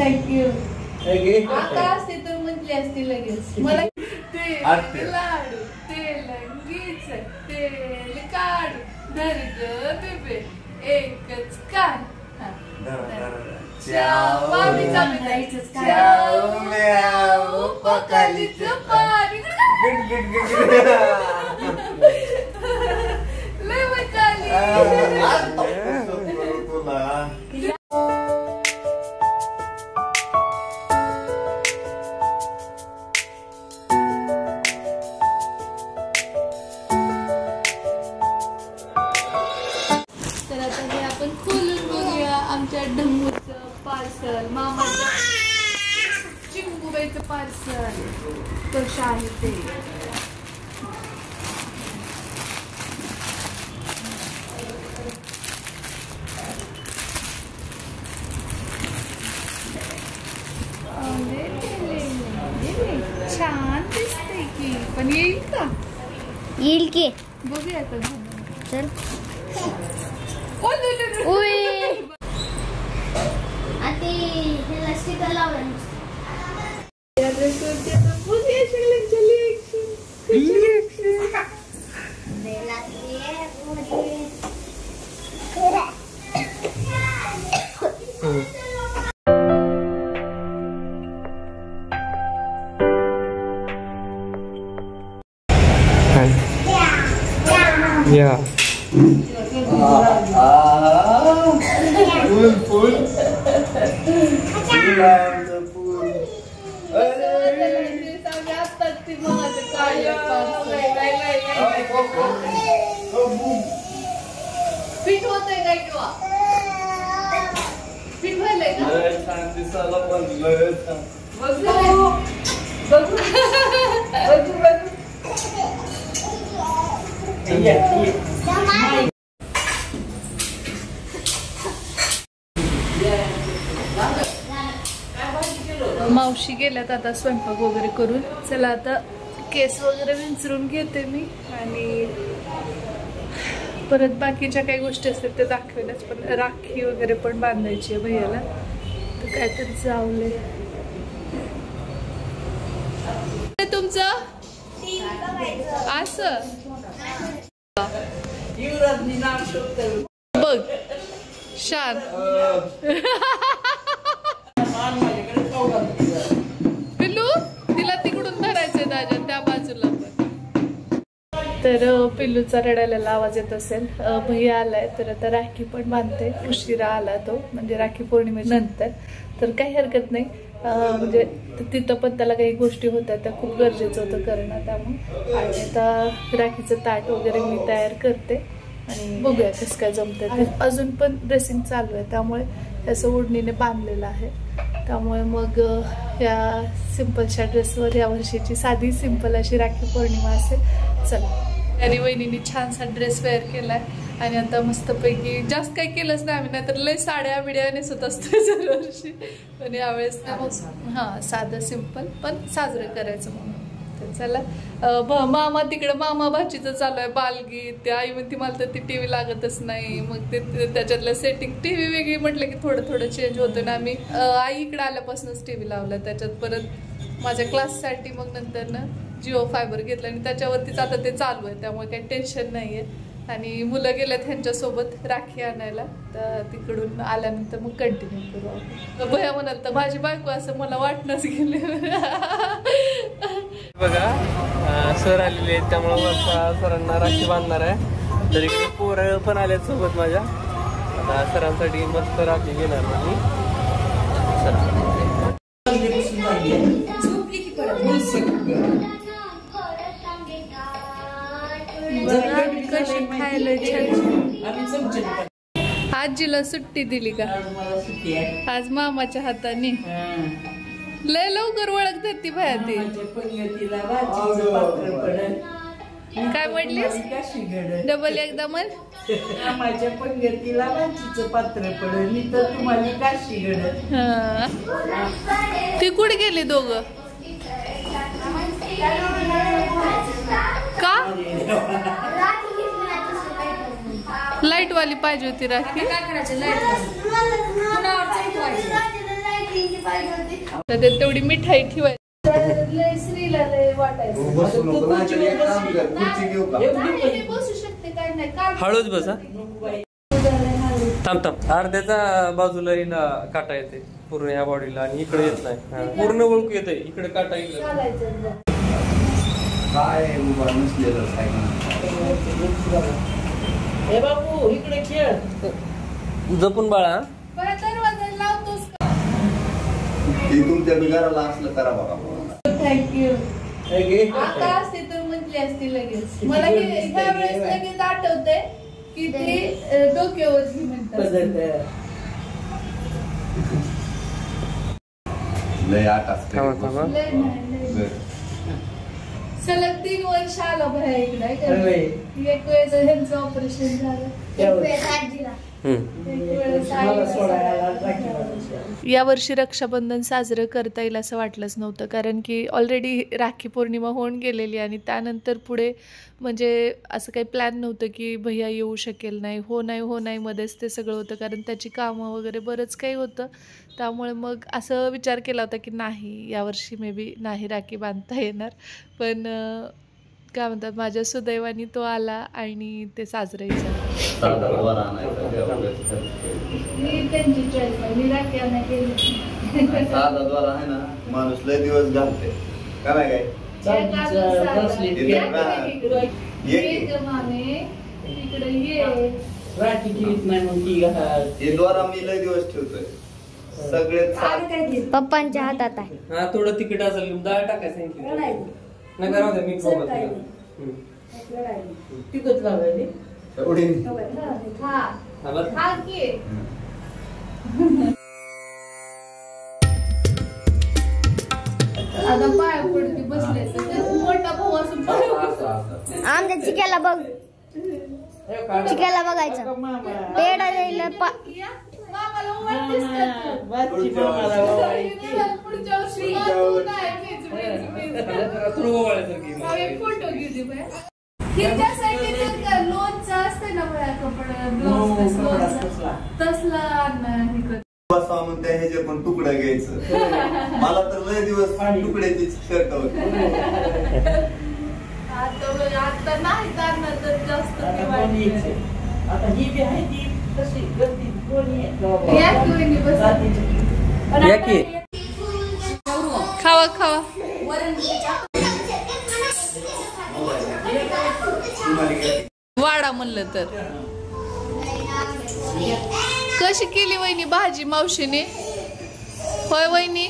Thank you. आता असते तर म्हटली असती लगेच मला. तेल लाडू तेलंगीच तेल काढू धर ग बेबे एकच काय. पकालीचं पाणी लय मजा आली. तर आता हे आपण खोलून बघूया आमच्या ढंगूचं पार्सल, मामाच्या चिंगूबाईचं पार्सल कसं आहे ते. छान दिसते की, पण येईल का? येईल की, बघूया का. चल. Yeah. Full. पीठ होतंय काय किंवा पीठ व्हायलंय का? छान दिसायला बनलंय. मावशी गेल्यात आता स्वयंपाक वगैरे करून. चला आता केस वगैरे विंचरून घेते मी आणि परत बाकीच्या काही गोष्टी असतात त्या दाखवेलच. पण राखी वगैरे पण बांधायची आहे भैयाला, तर काहीतरी जावले. तुमचं असं बघ शान. पिल्लू तिला तिकडून धरायचंय दाजा त्या बाजूला पण. तर पिल्लूचा रडायला आवाज येत असेल. भैया आलाय तर आता राखी पण बांधते. उशिरा आला तो, म्हणजे राखी पौर्णिमेनंतर. तर काही हरकत नाही, म्हणजे तिथं पण त्याला काही गोष्टी होत्या त्या खूप गरजेचं होतं करणं. त्यामुळे आणि आता राखीचं ताट वगैरे मी तयार करते आणि बघूया कसं काय जमतं. अजून पण ड्रेसिंग चालू आहे त्यामुळे असं ओढणीने बांधलेलं आहे. त्यामुळे मग या सिंपलच्या ड्रेसवर या वर्षीची साधी सिंपल अशी राखी पौर्णिमा असेल. चला, आणि वहिनीने छानसा ड्रेस वेअर केलाय आणि आता मस्तपैकी जास्त काही केलंच नाही आम्ही, नाहीतर लय साड्या बिड्या नेसत असतो दरवर्षी. पण यावेळेस हां साधं सिंपल पण साजरं करायचं म्हणून. तर चला, मामा तिकडं मामा भाचीचं चालू आहे बालगीत. ते आई म्हणते मला तर ती टीव्ही लागतच नाही. मग ते त्याच्यातलं सेटिंग टीव्ही वेगळी म्हटलं की थोडं थोडं चेंज होतं ना. आम्ही आई इकडे आल्यापासूनच टीव्ही लावला. त्याच्यात परत माझ्या क्लाससाठी मग नंतरनं जिओ फायबर घेतलं आणि त्याच्यावरतीच आता ते चालू आहे. त्यामुळे काही टेन्शन नाही आहे. आणि मुलं गेल्यात ह्यांच्यासोबत राखी आणायला, तर तिकडून आल्यानंतर मग कंटिन्यू करू आपण. भया म्हणाल तर माझी बायको असं मला वाटणंच गेले. बघा सर आलेले आहेत त्यामुळे वर्षा सरांना राखी बांधणार आहे. तर इकडे पोरं पण आल्यात सोबत माझ्या. आता सरांसाठी मस्त राखी घेणार मी. कशी खायला छान. आजीला सुट्टी दिली का आज मामाच्या हाताने? लय लवकर ओळख धरती भया ती. काय म्हटलीस? डबल एकदा म्हण. माझ्या पंगतीला भाजीचं पात्र पडलं तर तुम्हाला काशी घडत. ती कुठे गेली दोघं? का लाईट वाली पाहिजे होती राखी? तर ते तेवढी मिठाई ठेवायची. लय श्रीला लय वाटायचं. नाही, बसू शकते काय नाही. हळूच बसा. थांब थांब. अर्ध्याचा बाजूला हिला काटा येते पूर्ण या बॉडीला आणि इकडे येत नाही. पूर्ण ओळखू येते इकडे काटा इकडे. काय हे बाबू इकडे खेळ. जपून बाळा. दरवाजा लावतोस का? ते तुमच्या बिगाराला असलं करा बघा. थँक्यू. आता असते तर म्हटली असती लगेच. मला ह्या वेळेस लगेच आठवतंय की ते डोक्यावरची म्हणतात. लय आठ असते. लय नाही. सलग 3 वर्ष आला भया इकडे. एक वेळेस ह्यांचं ऑपरेशन झालं. या वर्षी रक्षाबंधन साजरं करता येईल असं वाटलंच नव्हतं, कारण की ऑलरेडी राखी पौर्णिमा होऊन गेलेली आणि त्यानंतर पुढे म्हणजे असं काही प्लॅन नव्हतं की भैया येऊ शकेल नाही. हो नाही मध्येच ते सगळं होतं, कारण त्याची कामं वगैरे बरंच काही होतं. त्यामुळे मग असं विचार केला होता की नाही, यावर्षी मे बी नाही राखी बांधता येणार. पण काय म्हणतात, माझ्या सुदैवाने तो आला आणि ते साजरं झालं. माणूस लय दिवस घालते काय हे द्वारा मी लय दिवस ठेवतोय. सगळे पप्पांच्या हातात आहे. हा थोडं तिकीट असेल डाळ टाकायचं. नाही करा होते मी तिकट लावायची. आता पाया पडती बसले तर मोठा भाऊ असून आमच्या चिक्याला बघ. चिक्याला बघायचं. पेढा द्यायला मामाला ओवाळतेस का तू? पुढच्या वर्षी फोटो घेते बाय. हिच्यासाठी तर लोणचं असतं ना बाया कपडा ब्लाउज तसला आणणं बसा म्हणते ह्याचे पण तुकडा घ्यायचं. मला तर लय दिवस तुकड्याची शर्ट होती. आता नाही करणार तर जास्त आता ही बी आहे ती तशी गर्दी कोणी खावा खावा. वाडा म्हणलं तर कशी केली वहिनी भाजी मावशीने? होय वहिनी,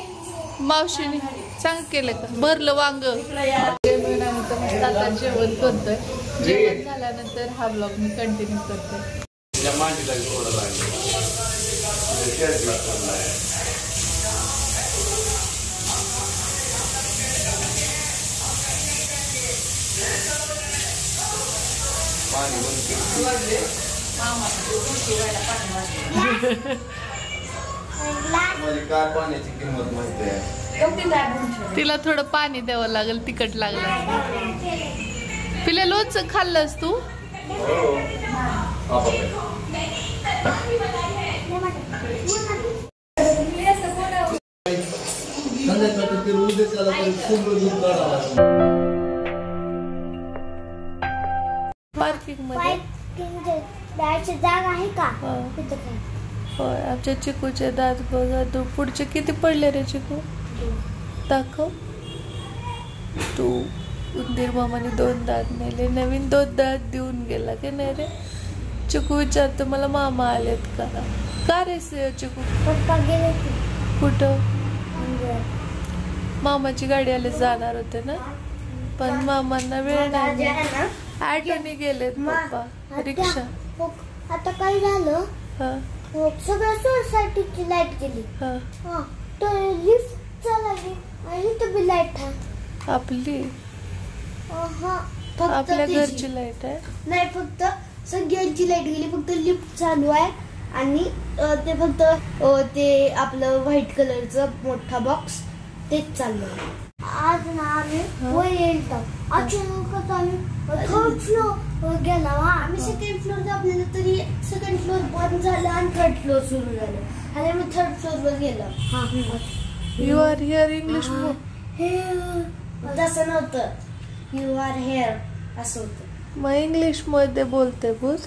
मावशीने चांग केलं का? भरलं वांग. आता जेवण करतोय. जेवण झाल्यानंतर हा ब्लॉग मी कंटिन्यू करतोय. पाण्याची किंमत माहिती आहे. तिला थोडं पाणी द्यावं लागेल, तिखट लागलं. पिले लोणचं खाल्लंस तू? पार्किंग मध्ये जागा आहे का? होय. आमच्या चिकूचे दात बघा. तू पुढचे किती पडले रे चिकू? दाखव. तू उंदीर मामाने 2 दात नेले, नवीन 2 दात देऊन गेला की नाही रे? चिकू विचारतो मला मामा आलेत का? का रे चिकू? पप्पा गेले कुठं? मामाची गाडी आली जाणार होते ना, पण मामांना वेळ नाही. ऑटोने गेलेत पप्पा, रिक्षा. आता काय झालं? सगळ्या सोसायटीची लाईट गेली. तर लिफ्ट चालली आणि तो बी लाईट आहे आपली. आपल्या घरची लाईट आहे नाही, फक्त सगळ्यांची लाईट गेली. फक्त लिफ्ट चालू आहे आणि ते फक्त ते आपलं व्हाईट कलरचं मोठा बॉक्स तेच चालू आहे. आज ना आम्ही वर येईल अचानकच आम्ही 3rd फ्लोर गेला. आम्ही 2nd फ्लोर दाबलेलं तरी 2nd फ्लोर बंद झालं आणि 3rd फ्लोर सुरू झालं आणि आम्ही 3rd फ्लोर वर गेलो. You are here English. तसं नव्हतं, यू आर हेअर असं होतं. मग इंग्लिश मध्ये बोलते भूत.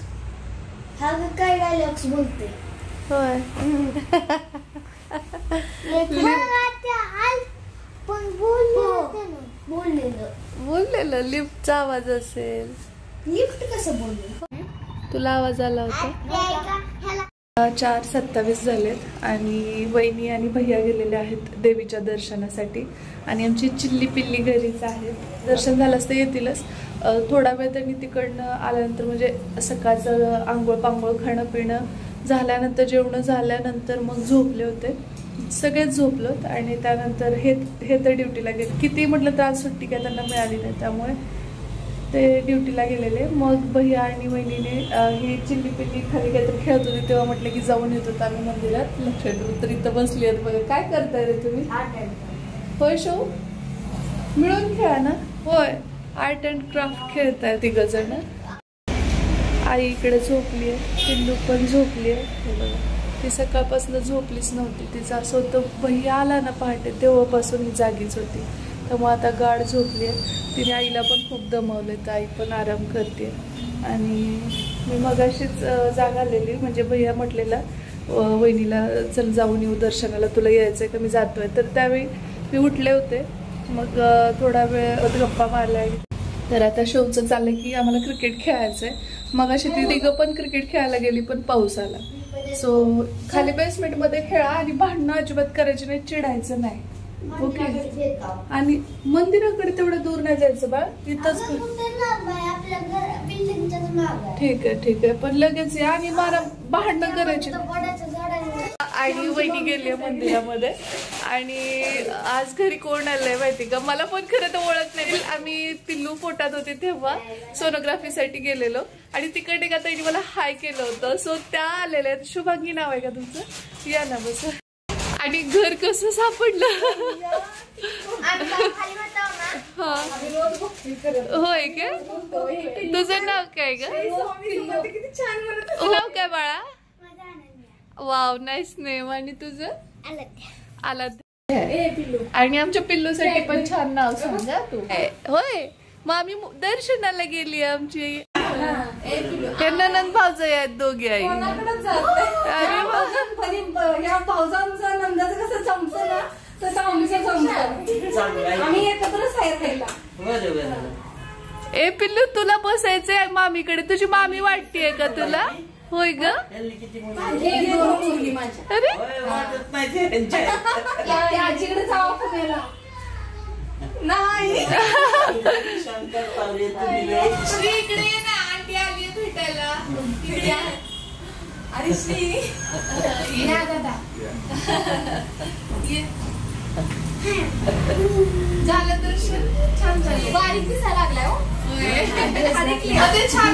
हा काय डायलॉग्स बोलते. होय. पण बोललेलं लिफ्टचा आवाज असेल. लिफ्ट कसं बोलले. तुला आवाज आला होता. 4:27 झालेत आणि वहिनी आणि भैया गेलेले आहेत देवीच्या दर्शनासाठी आणि आमची चिल्ली पिल्ली घरीच आहे. दर्शन झालं असतं येतीलच. थोडा वेळ त्यांनी तिकडनं आल्यानंतर म्हणजे सकाळचं आंघोळ पांघोळ खाणं पिणं झाल्यानंतर जेवण झाल्यानंतर मग झोपले होते. सगळेच झोपलोत आणि त्यानंतर हे तर ड्युटीला गेले. किती म्हटलं तर आज सुट्टी काय त्यांना मिळाली नाही त्यामुळे ते ड्युटीला गेलेले. मग भैया आणि वहिनीने ही चिल्ली पिल्ली खाली काहीतरी खेळत होती तेव्हा म्हटलं की जाऊन येत होतं आम्ही मंदिरात. लक्षात तर इथं बसली आहेत बघा. काय करताय रे तुम्ही. होय शो मिळून खेळा ना. होय आर्ट अँड क्राफ्ट खेळताय तिघं जण. आई इकडे झोपली आहे, पिल्लू पण झोपली आहे. हे बघा ती सकाळपासून झोपलीच नव्हती. तिचं असं होतं भैया आला ना पहाटे तेव्हापासून ही जागीच होती. त्यामुळे आता गाढ झोपली आहे. तिने आईला पण खूप दमवले तर आई पण आराम करते. आणि मी मगाशीच जाग आलेली म्हणजे भैया म्हटलेला वहिनीला चल जाऊन येऊ दर्शनाला, तुला यायचंय का, मी जातोय. तर त्यावेळी मी उठले होते. मग थोडा वेळ गप्पा मारल्या. तर आता शोचं चाललंय की आम्हाला क्रिकेट खेळायचंय. मगाशी ती तिघं पण क्रिकेट खेळायला गेली पण पाऊस आला. सो खाली बेसमेंटमध्ये खेळा आणि भांडणं अजिबात करायची नाही, चिडायचं नाही. ओके. आणि मंदिराकडे तेवढं दूर नाही जायचं बा, इथंच. ठीक आहे ठीक आहे पण लगेच या आणि मला भांडणं करायची. आणि वहिनी गेली मंदिरामध्ये आणि आज घरी कोण आलंय माहिती का. मला पण खरं तर ओळख नाही. आम्ही पिल्लू पोटात होते तेव्हा सोनोग्राफीसाठी गेलेलो आणि तिकडे का त्यांनी मला हाय केलं होतं. सो त्या आलेल्या आहेत. शुभांगी नाव आहे का तुमचं. या ना बस. आणि घर कसं सापडलं. होय का. तुझं नाव काय ग. नाव काय बाळा. Wow nice name. आणि तुझं आलाध्या. आणि आमच्या पिल्लूसाठी पण छान नाव सांगा तू. होय मग आम्ही दर्शनाला गेली आमची. हे ननंद भाऊजाई आहेत दोघे. आई अरे भाऊजांचं नंदाचं कसं जमतं ना तसं आमचं जमतं. आम्ही एकत्रच आहे राहायला. ए पिल्लू तुला बसायचंय मामीकडे. तुझी मामी वाटतेय का तुला. होय ग. अरे आजीकडे जावं पुण्याला. नाही श्री इकडे ये ना. आंटी आली भेटायला. अरे श्री झालं दर्शन छान झालं. बारीक दिसायला लागलाय. छान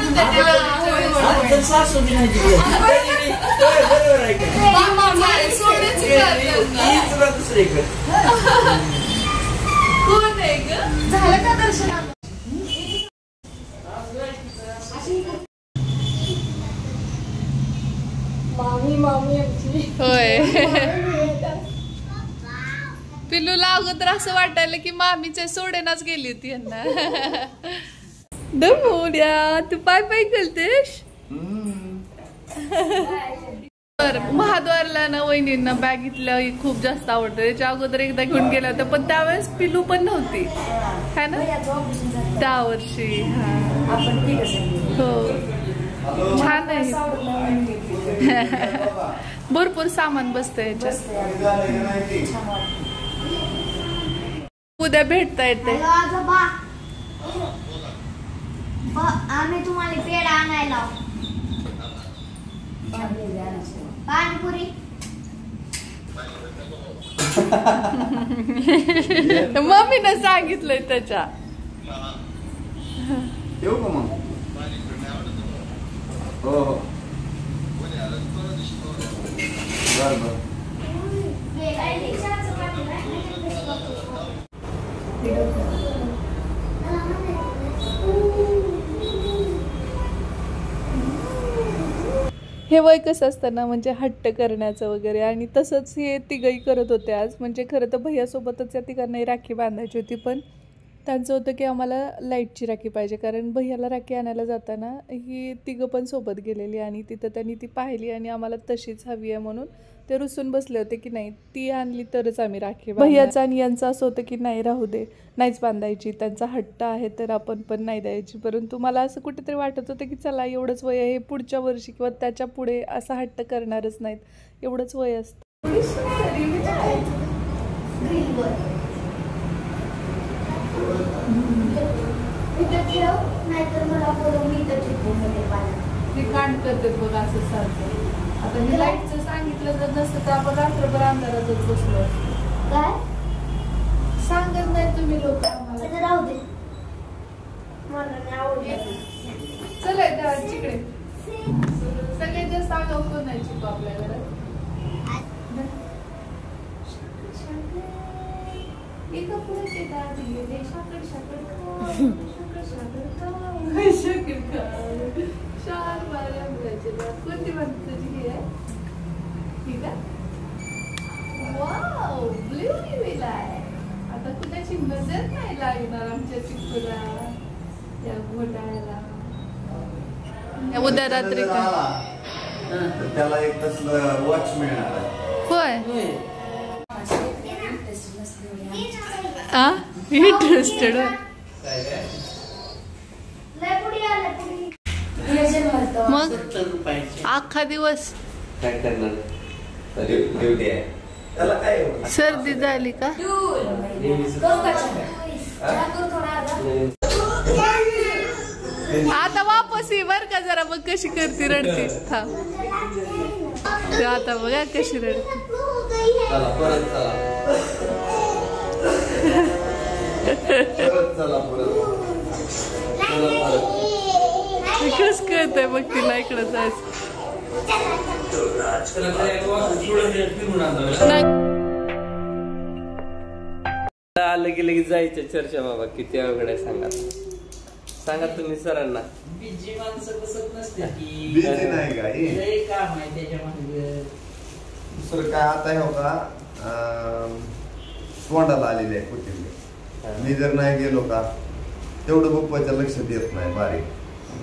कोण आहे ग. झालं का दर्शन. मामी मामी आमची. होय. पिल्लूला अगोदर असं वाटायला की मामीच्या सोडेनाच गेली होती यांना. दमोड्या तू पाय पाय घालतेस. महाद्वारला ना वहिनींना बॅगीतल्या खूप जास्त आवडतं. त्याच्या अगोदर एकदा घेऊन गेला होता पण त्यावेळेस पिल्लू पण नव्हती है ना त्या वर्षी. हा हो छान आहे. भरपूर सामान बसतं याच्यात. उद्या भेटता येते. आम्ही तुम्हाला पेढा आणायला. पाणीपुरी. मम्मीनं सांगितलंय त्याच्या. येऊ का मग. हो हो बरं बरं. हे वय कसं असतं ना, म्हणजे हट्ट करण्याचं वगैरे. आणि तसंच हे तिघही करत होते आज. म्हणजे खरं तर भैयासोबतच या तिघांनाही राखी बांधायची होती, पण त्यांचं होतं की आम्हाला लाईटची राखी पाहिजे, कारण भैयाला राखी आणायला जाताना ही तिघं पण सोबत गेलेली आणि तिथं त्यांनी ती पाहिली आणि आम्हाला तशीच हवी आहे म्हणून ते रुसून बसले होते की नाही ती आणली तरच आम्ही राखी. भैयाचं आणि यांचं असं होतं की नाही राहू दे, नाहीच बांधायची, त्यांचा हट्ट आहे तर आपण पण नाही द्यायची. परंतु मला असं कुठेतरी वाटत होतं की चला एवढंच वय आहे, पुढच्या वर्षी किंवा त्याच्या पुढे असा हट्ट करणारच नाहीत, एवढंच वय असतं. ते कांड करतात बघ असं सारखं. आता मी लाईटचं सांगितलं जर नसतं तर आपण रात्रभर अंधारातच बसलो असतो. काय सांगत नाही तुम्ही लोक आम्हाला. राहू दे, मला नाही आवडत. चला त्या तिकडे सगळ्यात जास्त आगाऊ कोण आहे चिकू आपल्या घरात? एका पुढे ते दादी गेले शाकड शाकड शाकड शाकड शाकड खा चार बाऱ्या मुलाचे दात. कोणती म्हणते तुझी हे आहे? ठीक आहे. वाव, ब्ल्यू निवेल आहे. आता कुणाची नजर नाही लागणार आमच्या चिकूला, त्या घोटाळ्याला. उद्या रात्री त्याला एक तसलं वॉच मिळणार आहे. होय इंटरेस्टेड. मग अख्खा दिवस काय करणार? ड्युटी आहे त्याला काय सर्दी झाली का? आता वापस ये बर का, जरा बघ कशी करते, रडते. थांब, आता बघा कशी रडते. चला परत चला कस कळतंय बघ तिला इकडं जायचं. आलं की लगेच जायचं चर्चा. बाबा किती अवघड आहे सांगा, सांगा तुम्ही सरांना. बिजी माणसं बसत नसते की बिझी नाही का हे? लय काम आहे त्याच्या मागे. दुसरं काय आता हे का तोंडाला आलेले आहे कोथिंबीर. मी जर नाही गेलो का तेवढं पप्पाच्या लक्षात येत नाही बारीक.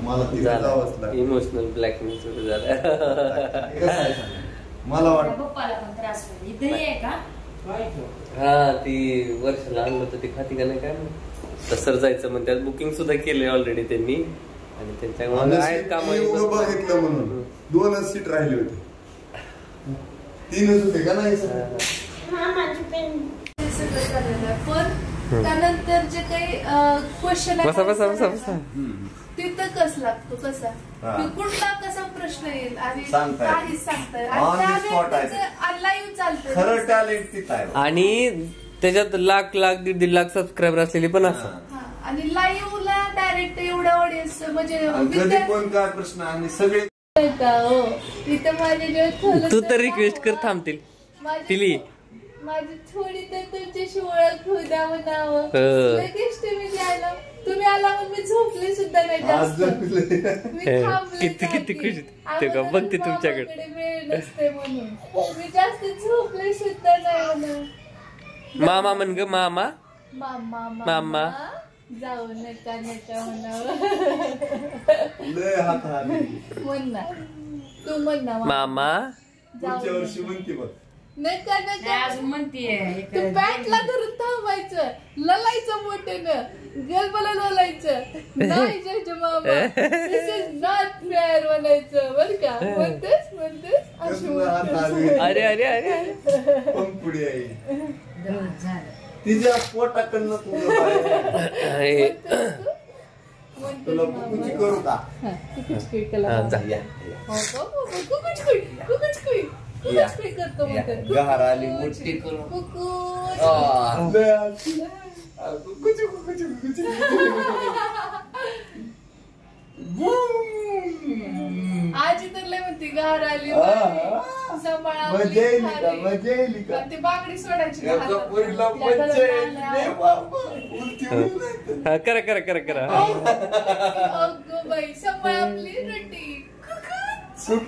मला तिथे जावंच लागतं. इमोशनल ब्लॅकमेल सुरू झालं. मला वाटतं पप्पाला पण त्रास होईल. इथे आहे का? हा ती वर्षाला आणलं तर ती खाती का नाही काय माहित. तसं जायचं म्हणतात. बुकिंग सुद्धा केले ऑलरेडी त्यांनी आणि त्यांच्यामुळे आहेत काम. बघितलं म्हणून 2च सीट राहिली होती, 3च होते का नाही? पण त्यानंतर जे काही क्वेश्चन बसा बसा बसा बसा. तिथं कस लागतो कसा कुठला कसा प्रश्न येईल आणि काहीच सांगताय लाईव्ह चालतंय. खरं टॅलेंट तिथं आहे आणि त्याच्यात लाख लाख दीड दीड लाख सबस्क्रायबर असलेली पण असं. आणि लाईव्ह ला डायरेक्ट एवढा ऑडियन्स म्हणजे कधी पण काय प्रश्न आणि सगळे इथं माझे जे तू तर रिक्वेस्ट कर थांबतील तिली. माझी थोडी तर तुमच्याशी ओळख होऊ द्या म्हणावं. लगेच तुम्ही आला म्हणून मी झोपले सुद्धा नाही जास्त. मी थांबले किती खुशी ते का बघते तुमच्याकडे वेळ नसते म्हणून मी जास्त झोपले सुद्धा नाही म्हणून. मामा म्हण ग मामा मामा मामा जाऊ नका नका म्हणावं. म्हण ना तू म्हण ना मामा. पुढच्या वर्षी म्हणते बघ नका नका अजून म्हणतीये. तू पॅन्टला धरून थांबायचं, ललायचं मोठ्यानं, गलबला लोलायचं. नाही जय मामा, दिस इज नॉट फेअर म्हणायचं बर का. म्हणतेस म्हणतेस अरे अरे अरे पुढे आहे तिच्या पोटाकडनं तुला कुकुची करू का? कुकुचकुई केला कुकुचकुई करतो गहार आली मोठी करू आजी तर लय म्हणते गार आली सांभाळा ते बागडी सोडायची करा करा करा करा. अगं बाई सांभाळ आपली रट्टी. गाराली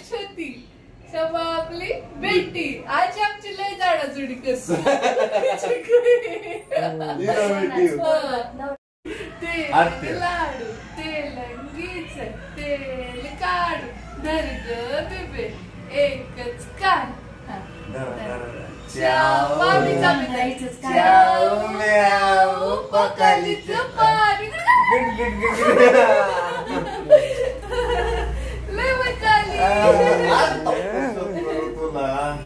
छोटी शबा आपली बेटी आज आमची लय जाडाजुडी कस ते लाडू तेलंगीच तेल काढू धरग बेबे एकच कान पकालीच पाणी लय मजा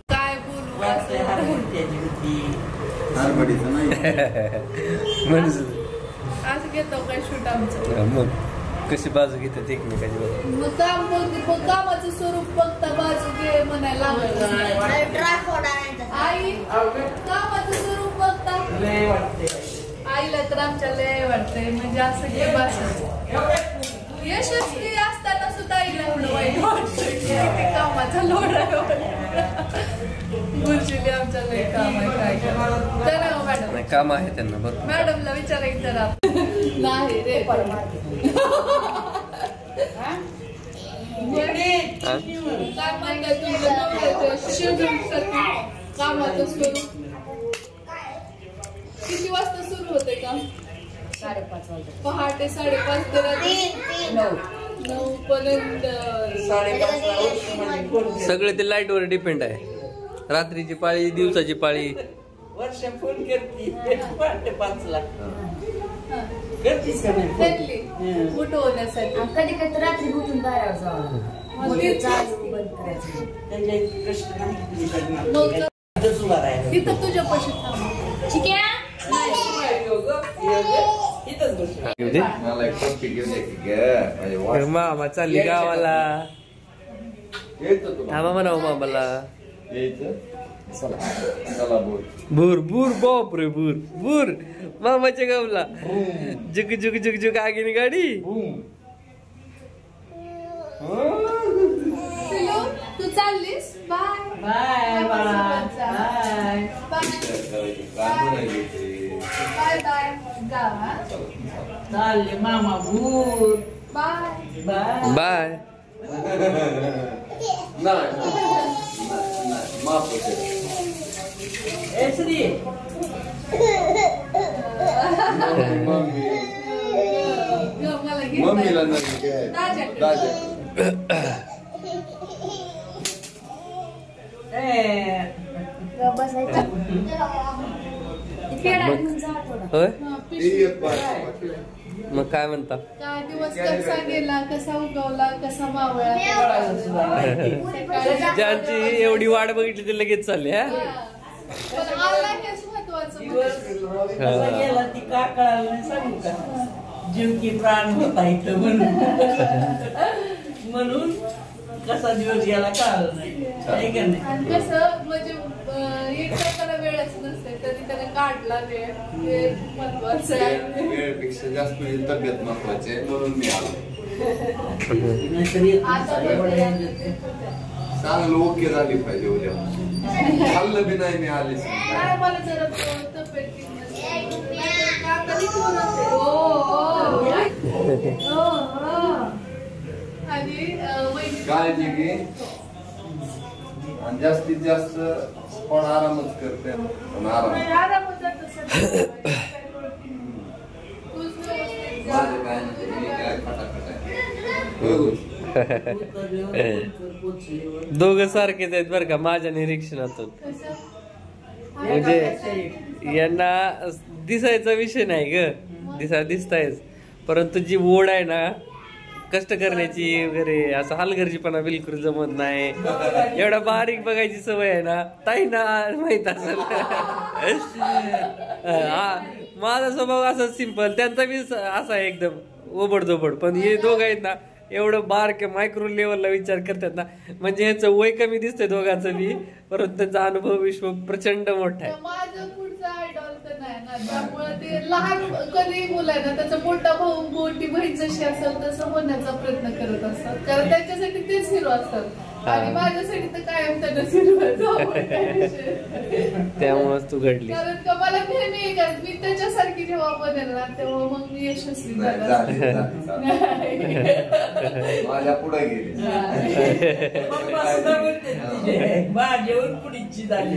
काय बोलू असं घेतो काय शूट आमचं मग कशी बाजू घेतात एकमेकाची मग कामाचं स्वरूप बघता बाजू घे म्हणायला आई कामाचं स्वरूप बघता आईला तर आमच्या लय वाटतंय म्हणजे असं घे बस यशस्वी असताना सुद्धा आईला एवढं वाईट वाटतं किती कामाचा लोड आहे गुरुजीले आमच्या लय काम आहे काय करा मॅडम काम आहे त्यांना बरोबर मॅडमला विचारायचं जरा नाही रे काय म्हणताय तुमचं शिवसाठी कामाचं स्वरूप किती वाजता सुरू होते काम 5:30 वाजता पहाटे 5:30 ते रात्री 9 पर्यंत सगळे ते लाईट वर डिपेंड आहे रात्रीची पाळी दिवसाची पाळी वर्ष फोन करते पहाटे 5ला करतीस का नाही उठवण्यासाठी कधी कधी रात्री उठून बाहेर जावं बंद करायचं त्यांचे प्रश्न नाही मग उभा राहायला तिथं तुझ्या पशी थांब ठीक आहे मामा चालली गावाला थांबा म्हणा मामाला भूर भूर बाप रे भूर भूर मामाच्या गावला जुग जुग जुग जुग आगीने गाडी तू चाललीस बाय बाय बाळा बाय बाय गावा चालले मामा भूर बाय बाय बाय ए श्री मम्मीला होय मग काय म्हणता काय दिवस कसा गेला कसा उगवला कसा मावळा ज्यांची एवढी वाट बघितली ती लगेच चालली हा पण आला हेच महत्वाचं कसा गेला ती का कळालं नाही सांगू का जीव की प्राण होता इथं म्हणून कसा दिवस गेला कळालं नाही का नाही आणि कसं म्हणजे एक त्याला वेळच नसते तरी त्याने काढला वेळ हे महत्वाचं आहे वेळपेक्षा जास्त तब्येत महत्वाची आहे म्हणून मी आलो चांगलं ओके झाली पाहिजे उद्या खाल्लं बी नाही मी आले मला जरा तब्येत काळजी घे आणि जास्तीत जास्त पण आरामच करते पण आराम माझं काय नाही मी काय खटाखट आहे दोघं सारखेच आहेत बरं का माझ्या निरीक्षणातून म्हणजे यांना दिसायचा विषय नाही ग दिसतायच परंतु जी ओढ आहे ना कष्ट करण्याची वगैरे असं हलगर्जीपणा बिलकुल जमत नाही एवढा बारीक बघायची सवय आहे ना ताई ना माहित असेल माझा स्वभाव असा सिंपल त्यांचा बी असा आहे एकदम ओबडधोबड पण हे दोघं आहेत ना एवढं बारक मायक्रो लेवलला विचार करतात ना म्हणजे ह्याचं वय कमी दिसतंय दोघांचं बी परंतु त्यांचा अनुभव विश्व प्रचंड मोठा आहे माझं पुढचं आयडॉल तर नाही ना त्यामुळे ते लहान कधी मुलं आहे ना त्याचा मोठा भाऊ मोठी बहीण जशी असेल तसं होण्याचा प्रयत्न करत असतात कारण त्यांच्यासाठी तेच हिरो असतात आणि माझ्यासाठी तर कायम त्यांना सुरुवात त्यामुळेच तू घडली. कारण का मला नेहमी मी त्याच्यासारखी जेव्हा बनेल ना तेव्हा मग मी यशस्वी माझ्या पुढे गेली माझ्यावर पुढीची झाली.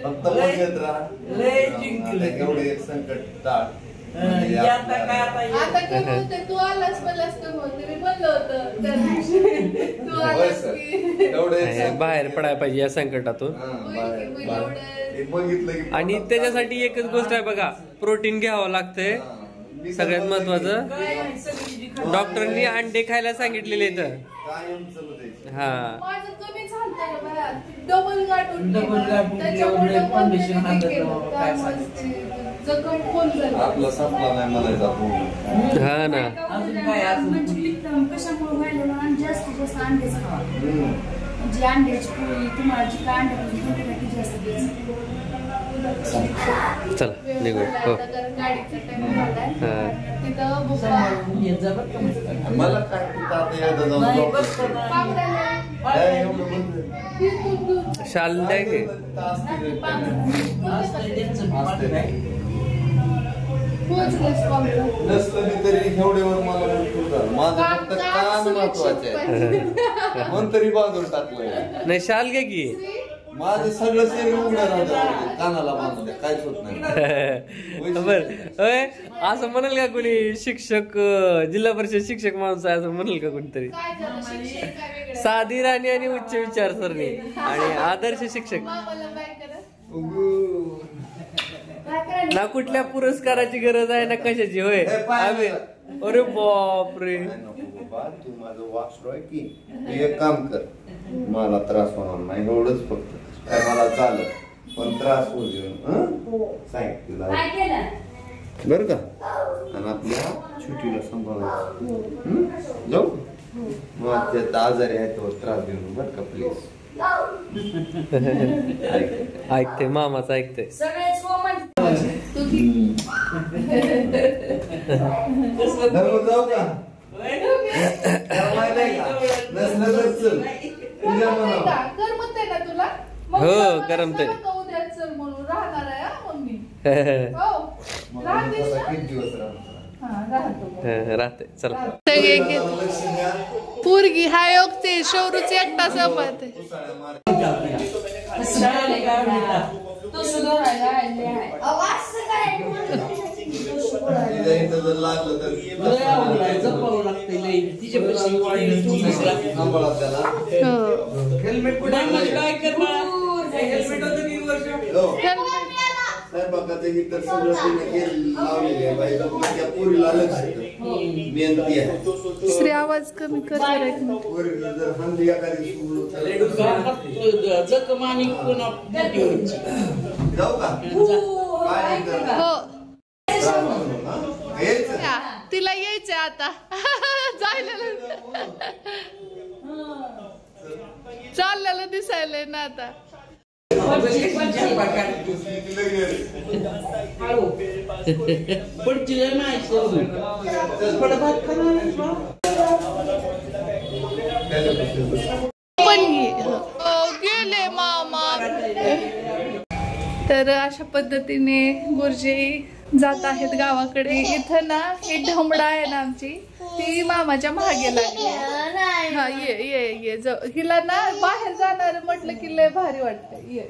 फक्त बघत राहा. एवढे एक संकट टाळ. आता कमी होते. तू आलास मलाच कमी होते. मी म्हणलं होतं त्या दिवशी तू आलास की बाहेर पडायला पाहिजे या संकटातून. आणि त्याच्यासाठी एकच गोष्ट आहे बघा, प्रोटीन घ्यावं लागतंय. सगळ्यात महत्वाचं डॉक्टरांनी अंडे खायला सांगितलेले इथं. हा माझं कमी झालं ना डबल गाठून जखम खोल झाली. आपला संपला नाही म्हणायचा. हा ना कशामुळे व्हायला आणि जास्तीत जास्त अंडेच खावा. म्हणजे अंड्याची पोळी तुम्हाला जी काय अंड्याची जास्त चला निघू. हो गाडीचा टाइम झालाय तिथं मला काय शाल द्या की. नसलं तरी एवढ्यावर मला माझं फक्त कान महत्वाचे आहे. म्हणून तरी बाजून टाकलंय. नाही शाल घ्या की. माझं सगळं शरीर उघडं राहतं कानाला बांधून द्या. काहीच होत नाही. बर असं म्हणाल का कोणी शिक्षक, जिल्हा परिषद शिक्षक माणूस आहे असं म्हणाल का कोणीतरी? साधी राणी आणि उच्च विचारसरणी आणि आदर्श शिक्षक. ना कुठल्या पुरस्काराची गरज आहे ना कशाची. होय आम्ही अरे बापरे. तू माझं वाचलो आहे की तू एक काम कर, मला त्रास होणार नाही एवढंच फक्त. काय मला चालत पण त्रास होऊ देऊ सांगितलं बरं का. आणि आपल्या छुटीला सांभाळायचं. जाऊ मग त्यात आजारी आहे तो त्रास देऊ बरं का प्लीज. ऐकते मामाचं ऐकते. जाऊ का करमत ना तुला. हो करमते. उद्या चल म्हणून राहणार आहे मम्मी. किती दिवस राहते. चला पोरगी हा योग ते शौरूच एकटा सोबत. लागलं तर हेल्मेट काय कर हेल्मेट होतं की स्वयंपाकाचं ही तर सगळं लावलेले आहे बाई. त्या पोरीला लक्ष मेहनती आहे. श्री आवाज कमी कर. पोरीला जर हंदी एखादी जाऊ का तिला यायचंय आता. चाललेलं दिसायलंय ना आता. गेले मामा. तर अशा पद्धतीने गुरुजी जात आहेत गावाकडे. इथं ना ही ढमडा आहे ना आमची, ती मामाच्या मागे लागली. हा ये ये ये हिला ना बाहेर जाणार म्हटलं की लय भारी वाटतं. ये